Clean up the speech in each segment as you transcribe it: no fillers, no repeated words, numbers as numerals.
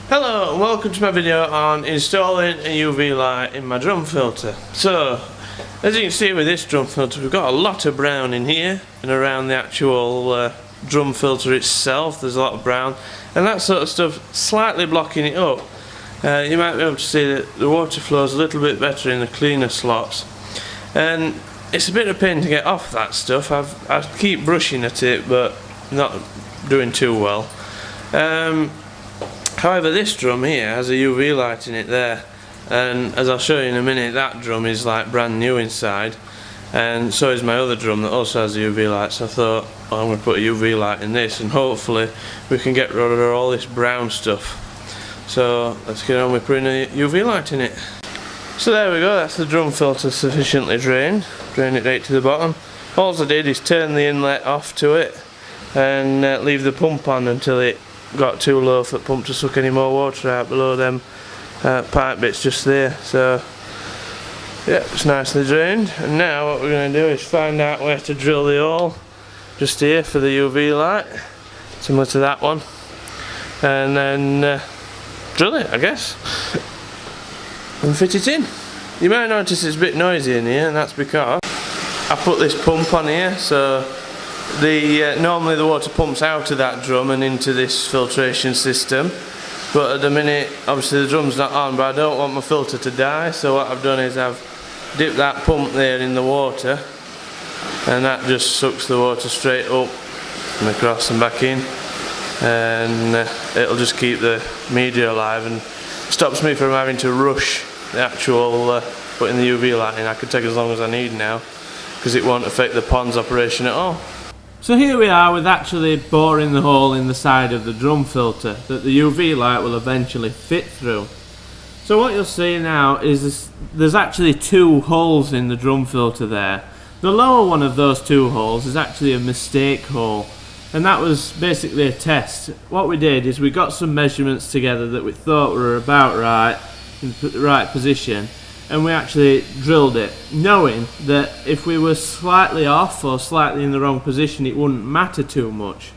Hello and welcome to my video on installing a UV light in my drum filter. So, as you can see with this drum filter, we've got a lot of brown in here and around the actual drum filter itself. There's a lot of brown and that sort of stuff slightly blocking it up. You might be able to see that the water flows a little bit better in the cleaner slots, and it's a bit of a pain to get off that stuff. I keep brushing at it but not doing too well. However, this drum here has a UV light in it there, and as I'll show you in a minute, that drum is like brand new inside, and so is my other drum that also has a UV light. So I thought, oh, I'm going to put a UV light in this and hopefully we can get rid of all this brown stuff. So let's get on with putting a UV light in it. So there we go, that's the drum filter sufficiently drained. Drain it right to the bottom. All I did is turn the inlet off to it and leave the pump on until it got too low for the pump to suck any more water out below them pipe bits just there. So yeah, it's nicely drained, and now what we're going to do is find out where to drill the hole just here for the UV light, similar to that one, and then drill it, I guess, and fit it in. You might notice it's a bit noisy in here, and that's because I put this pump on here. So normally the water pumps out of that drum and into this filtration system, but at the minute obviously the drum's not on, but I don't want my filter to die, so what I've done is I've dipped that pump there in the water, and that just sucks the water straight up and across and back in, and it'll just keep the media alive and stops me from having to rush the actual putting the UV light in. I can take as long as I need now because it won't affect the pond's operation at all. So here we are with actually boring the hole in the side of the drum filter that the UV light will eventually fit through. So what you'll see now is there's actually two holes in the drum filter there. The lower one of those two holes is actually a mistake hole, and that was basically a test. What we did is we got some measurements together that we thought were about right, in the right position, and we actually drilled it, knowing that if we were slightly off or slightly in the wrong position it wouldn't matter too much.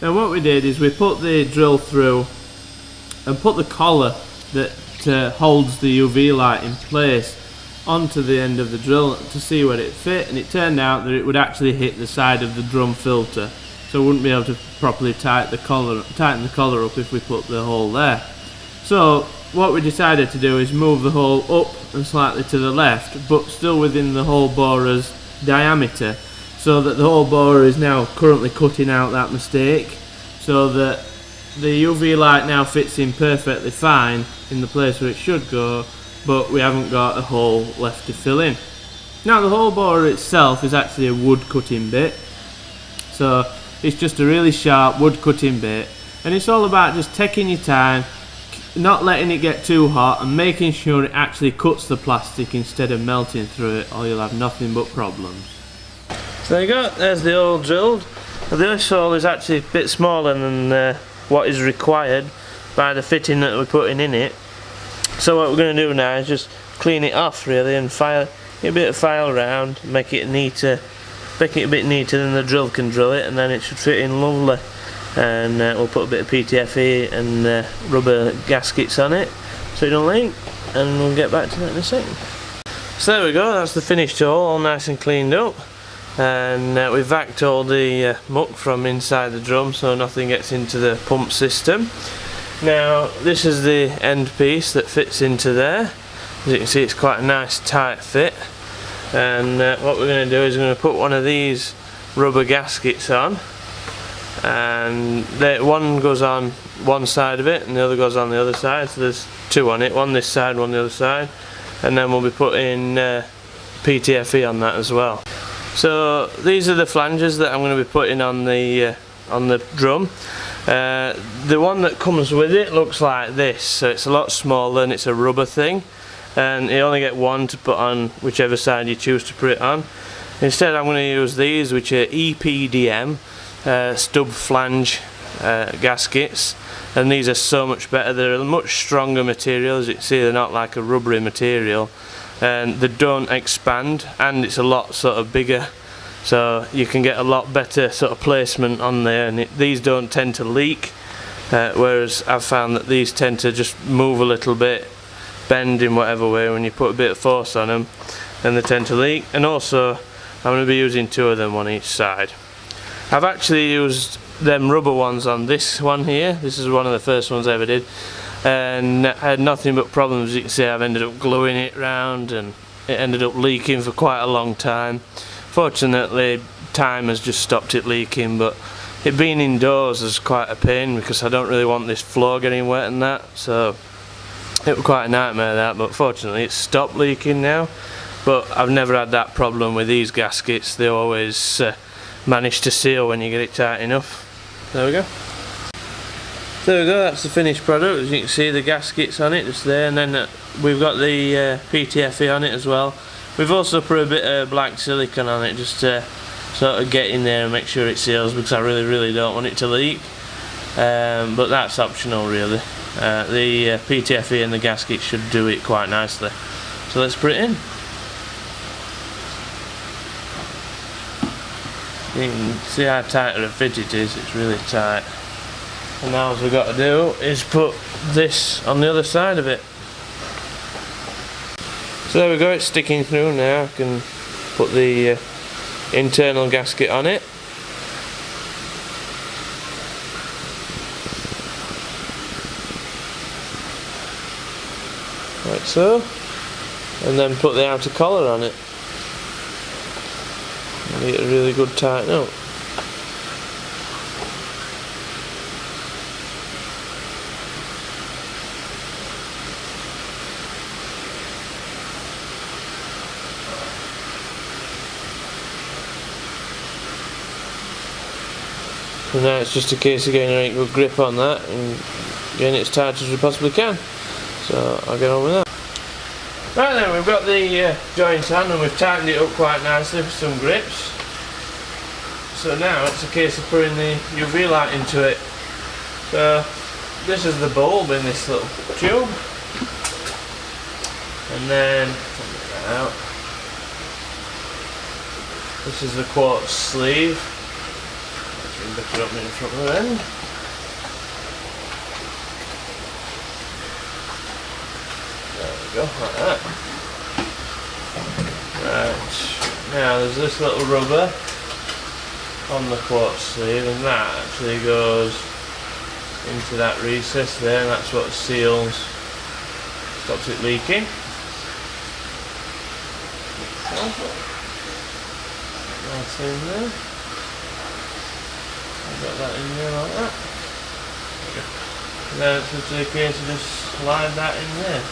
And what we did is we put the drill through and put the collar that holds the UV light in place onto the end of the drill to see where it fit, and it turned out that it would actually hit the side of the drum filter, so we wouldn't be able to properly tighten the collar up if we put the hole there. So what we decided to do is move the hole up and slightly to the left, but still within the hole borer's diameter, so that the hole borer is now currently cutting out that mistake, so that the UV light now fits in perfectly fine in the place where it should go, but we haven't got a hole left to fill in. Now the hole borer itself is actually a wood cutting bit, so it's just a really sharp wood cutting bit, and it's all about just taking your time, not letting it get too hot, and making sure it actually cuts the plastic instead of melting through it, or you'll have nothing but problems. So there you go, there's the hole drilled. This hole is actually a bit smaller than what is required by the fitting that we're putting in it. So what we're going to do now is just clean it off really, and file a bit of file around, make it neater, make it a bit neater than the drill can drill it, and then it should fit in lovely. And we'll put a bit of PTFE and rubber gaskets on it so it don't leak, and we'll get back to that in a second. So there we go, that's the finished hole, all nice and cleaned up, and we've vacuumed all the muck from inside the drum so nothing gets into the pump system. Now this is the end piece that fits into there. As you can see, it's quite a nice tight fit, and what we're going to do is we're going to put one of these rubber gaskets on, and one goes on one side of it and the other goes on the other side, so there's two on it, one this side, one the other side, and then we'll be putting PTFE on that as well. So these are the flanges that I'm going to be putting on the drum. The one that comes with it looks like this, so it's a lot smaller and it's a rubber thing, and you only get one to put on whichever side you choose to put it on. Instead I'm going to use these, which are EPDM stub flange gaskets, and these are so much better. They're a much stronger material. As you can see, they're not like a rubbery material, and they don't expand, and it's a lot sort of bigger, so you can get a lot better sort of placement on there, and these don't tend to leak, whereas I've found that these tend to just move a little bit, bend in whatever way when you put a bit of force on them, and they tend to leak. And also I'm going to be using 2 of them on each side. I've actually used them rubber ones on this one here. This is one of the first ones I ever did, and I had nothing but problems. As you can see, I've ended up gluing it round and it ended up leaking for quite a long time. Fortunately, time has just stopped it leaking, but it being indoors is quite a pain because I don't really want this floor getting wet and that, so it was quite a nightmare that, but fortunately it's stopped leaking now. But I've never had that problem with these gaskets. They always manage to seal when you get it tight enough. There we go. There we go, that's the finished product. As you can see, the gaskets on it just there, and then we've got the PTFE on it as well. We've also put a bit of black silicone on it just to sort of get in there and make sure it seals, because I really don't want it to leak. But that's optional really. The PTFE and the gasket should do it quite nicely. So let's put it in. You can see how tight of a fit it is, it's really tight. And now all we've got to do is put this on the other side of it. So there we go, it's sticking through now. I can put the internal gasket on it. Like so. And then put the outer collar on it. And get a really good tighten up. So now it's just a case of getting a really good grip on that and getting it as tight as we possibly can. So I'll get on with that. Right then, we've got the joint on and we've tightened it up quite nicely for some grips. So now it's a case of putting the UV light into it. So this is the bulb in this little tube. And then, put that out. This is the quartz sleeve. Lift it up in front of the end. There we go, like that. Right, now there's this little rubber on the quartz sleeve, and that actually goes into that recess there, and that's what seals, stops it leaking. Nice in there. Got that in there like that. And then it's just a case of just slide that in there.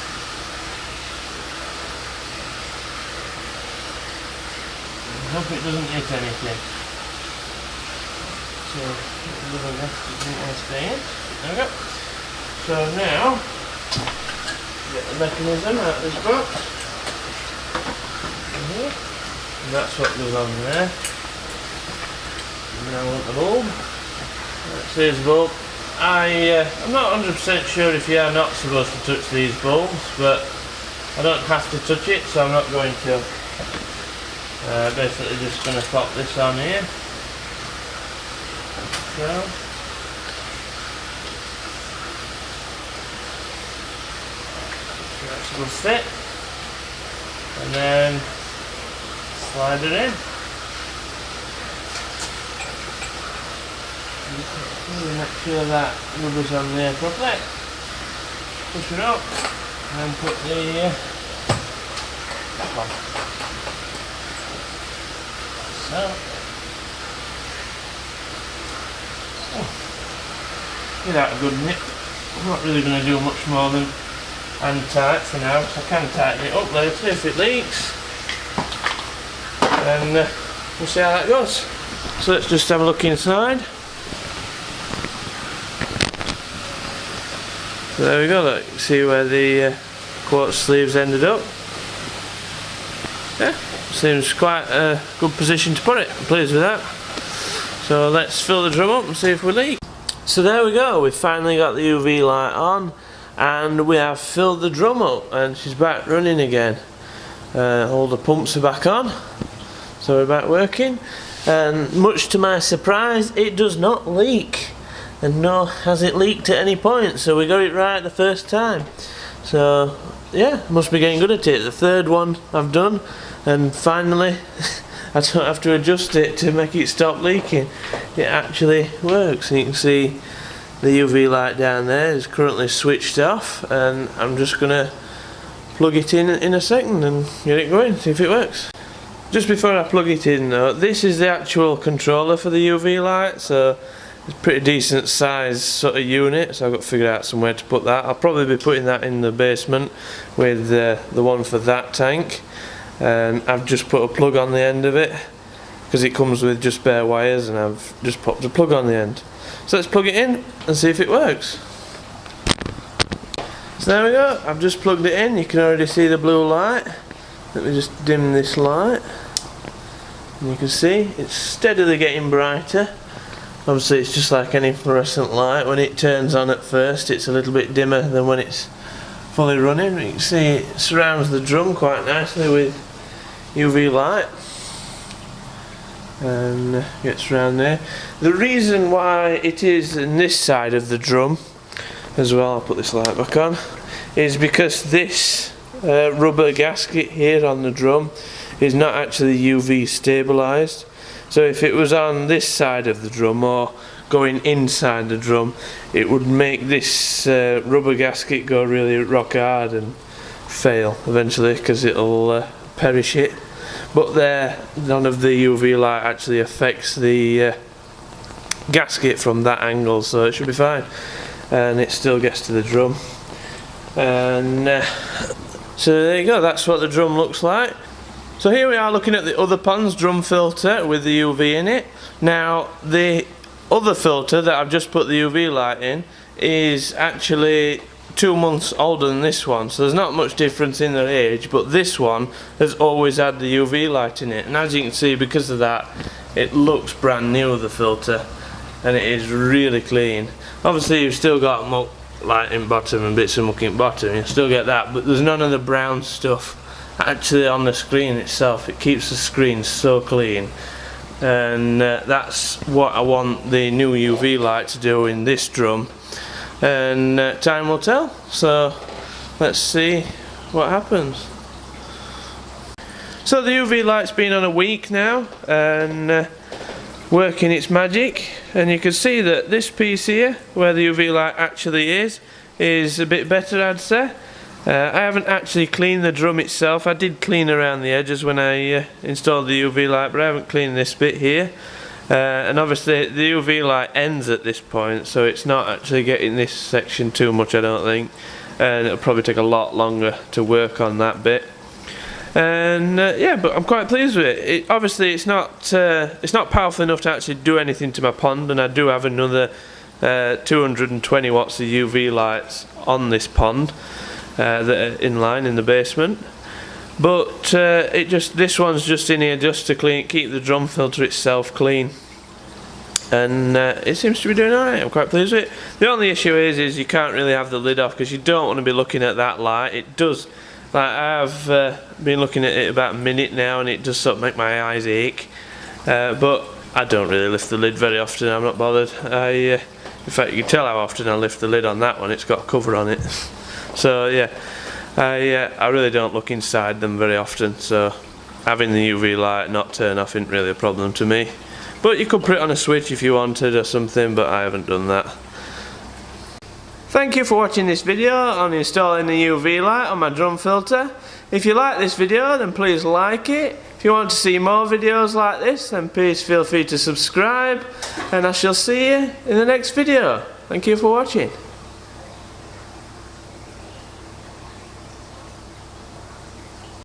I hope it doesn't hit anything. So the other left doesn't want to stay in. There we go. So now get the mechanism out of this box. And that's what goes on there. And now I want the bulb. That's his bulb. I'm not 100% sure if you are not supposed to touch these bulbs, but I don't have to touch it, so I'm not going to. Basically just going to pop this on here. So. That's a good fit. And then slide it in. Make sure that rubber's on there properly. Push it up and put the cap on. So, give that a good nip. I'm not really going to do much more than hand tight for now, so I can tighten it up later if it leaks. And we'll see how that goes. So let's just have a look inside. So there we go, look, see where the quartz sleeves ended up. Yeah, seems quite a good position to put it. I'm pleased with that. So let's fill the drum up and see if we leak. So there we go, we've finally got the UV light on and we have filled the drum up and she's back running again. All the pumps are back on, so we're back working, and much to my surprise it does not leak. and nor has it leaked at any point, so we got it right the first time. So yeah, must be getting good at it. The third one I've done, and finally I don't have to adjust it to make it stop leaking. It actually works, and you can see the UV light down there is currently switched off, and I'm just gonna plug it in a second and get it going, see if it works. Just before I plug it in though, this is the actual controller for the UV light, so it's a pretty decent size sort of unit, so I've got to figure out somewhere to put that. I'll probably be putting that in the basement with the one for that tank, and I've just put a plug on the end of it because it comes with just bare wires, and I've just popped a plug on the end. So let's plug it in and see if it works. So there we go, I've just plugged it in. You can already see the blue light. Let me just dim this light, and you can see it's steadily getting brighter. Obviously it's just like any fluorescent light. When it turns on at first it's a little bit dimmer than when it's fully running. You can see it surrounds the drum quite nicely with UV light, and gets around there. The reason why it is in this side of the drum as well, I'll put this light back on, is because this rubber gasket here on the drum is not actually UV stabilised. So if it was on this side of the drum or going inside the drum, it would make this rubber gasket go really rock hard and fail eventually, because it'll perish it. But there, none of the UV light actually affects the gasket from that angle, so it should be fine, and it still gets to the drum. And so there you go, that's what the drum looks like. So here we are looking at the other pond's drum filter with the UV in it. Now the other filter that I've just put the UV light in is actually 2 months older than this one, so there's not much difference in their age, but this one has always had the UV light in it, and as you can see, because of that, it looks brand new, the filter, and it is really clean. Obviously you've still got muck light in bottom and bits of muck in bottom, you still get that, but there's none of the brown stuff actually on the screen itself. It keeps the screen so clean, and that's what I want the new UV light to do in this drum, and time will tell. So let's see what happens. So the UV light's been on a week now and working its magic, and you can see that this piece here where the UV light actually is a bit better, I'd say. I haven't actually cleaned the drum itself. I did clean around the edges when I installed the UV light, but I haven't cleaned this bit here. And obviously the UV light ends at this point, so it's not actually getting this section too much, I don't think, and it'll probably take a lot longer to work on that bit. And yeah, but I'm quite pleased with it. Obviously it's not powerful enough to actually do anything to my pond, and I do have another 220 watts of UV lights on this pond that are in line in the basement, but this one's just in here just to keep the drum filter itself clean, and it seems to be doing alright. I'm quite pleased with it. The only issue is you can't really have the lid off, because you don't want to be looking at that light. It does, like, I've been looking at it about a minute now, and it does sort of make my eyes ache, but I don't really lift the lid very often. I'm not bothered. In fact, you can tell how often I lift the lid on that one. It's got a cover on it. So yeah, I really don't look inside them very often, so having the UV light not turn off isn't really a problem to me. But you could put it on a switch if you wanted or something, but I haven't done that. Thank you for watching this video on installing the UV light on my drum filter. If you like this video, then please like it. If you want to see more videos like this, then please feel free to subscribe, and I shall see you in the next video. Thank you for watching.